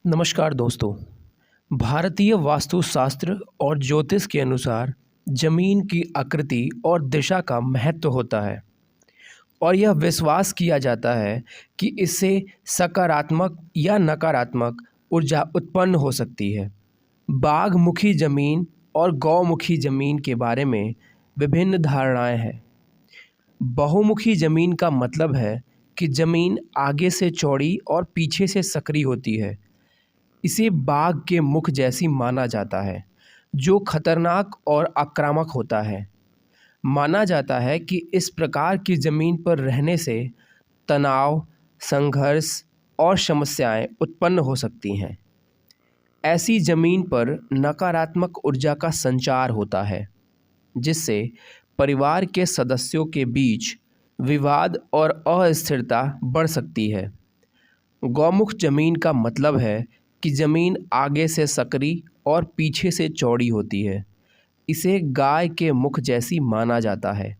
नमस्कार दोस्तों। भारतीय वास्तुशास्त्र और ज्योतिष के अनुसार जमीन की आकृति और दिशा का महत्व होता है और यह विश्वास किया जाता है कि इससे सकारात्मक या नकारात्मक ऊर्जा उत्पन्न हो सकती है। बाघमुखी जमीन और गौमुखी जमीन के बारे में विभिन्न धारणाएं हैं। बहुमुखी जमीन का मतलब है कि जमीन आगे से चौड़ी और पीछे से संकरी होती है। इसे बाघ के मुख जैसी माना जाता है, जो खतरनाक और आक्रामक होता है। माना जाता है कि इस प्रकार की ज़मीन पर रहने से तनाव, संघर्ष और समस्याएं उत्पन्न हो सकती हैं। ऐसी ज़मीन पर नकारात्मक ऊर्जा का संचार होता है, जिससे परिवार के सदस्यों के बीच विवाद और अस्थिरता बढ़ सकती है। गौमुख जमीन का मतलब है कि ज़मीन आगे से संकरी और पीछे से चौड़ी होती है। इसे गाय के मुख जैसी माना जाता है,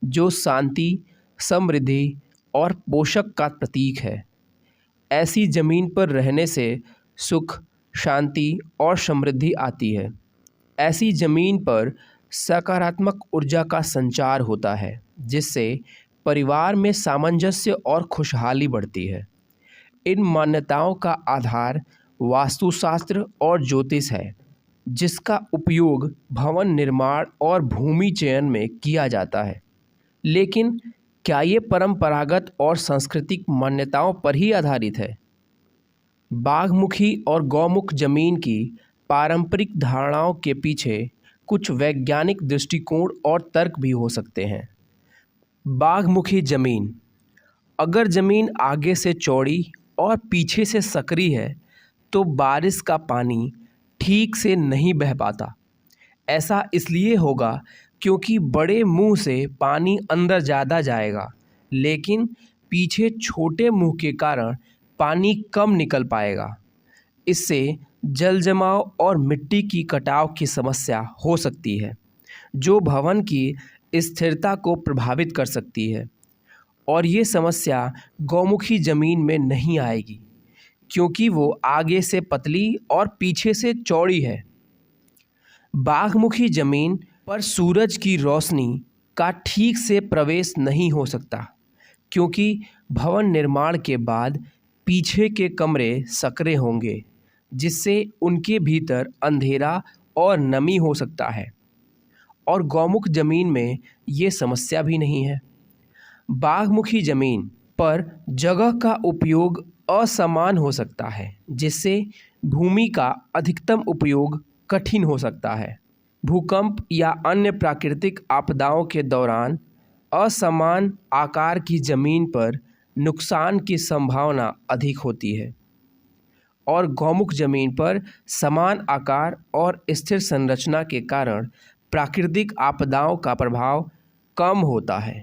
जो शांति, समृद्धि और पोषक का प्रतीक है। ऐसी ज़मीन पर रहने से सुख, शांति और समृद्धि आती है। ऐसी ज़मीन पर सकारात्मक ऊर्जा का संचार होता है, जिससे परिवार में सामंजस्य और खुशहाली बढ़ती है। इन मान्यताओं का आधार वास्तुशास्त्र और ज्योतिष है, जिसका उपयोग भवन निर्माण और भूमि चयन में किया जाता है। लेकिन क्या ये परंपरागत और सांस्कृतिक मान्यताओं पर ही आधारित है? बाघमुखी और गौमुख जमीन की पारंपरिक धारणाओं के पीछे कुछ वैज्ञानिक दृष्टिकोण और तर्क भी हो सकते हैं। बाघमुखी जमीन: अगर जमीन आगे से चौड़ी और पीछे से संकरी है तो बारिश का पानी ठीक से नहीं बह पाता। ऐसा इसलिए होगा क्योंकि बड़े मुंह से पानी अंदर ज़्यादा जाएगा, लेकिन पीछे छोटे मुंह के कारण पानी कम निकल पाएगा। इससे जल जमाव और मिट्टी की कटाव की समस्या हो सकती है, जो भवन की स्थिरता को प्रभावित कर सकती है। और ये समस्या गौमुखी ज़मीन में नहीं आएगी, क्योंकि वो आगे से पतली और पीछे से चौड़ी है। बाघमुखी ज़मीन पर सूरज की रोशनी का ठीक से प्रवेश नहीं हो सकता, क्योंकि भवन निर्माण के बाद पीछे के कमरे संकरे होंगे, जिससे उनके भीतर अंधेरा और नमी हो सकता है। और गौमुख ज़मीन में ये समस्या भी नहीं है। बाघमुखी ज़मीन पर जगह का उपयोग असमान हो सकता है, जिससे भूमि का अधिकतम उपयोग कठिन हो सकता है। भूकंप या अन्य प्राकृतिक आपदाओं के दौरान असमान आकार की ज़मीन पर नुकसान की संभावना अधिक होती है, और गौमुख ज़मीन पर समान आकार और स्थिर संरचना के कारण प्राकृतिक आपदाओं का प्रभाव कम होता है।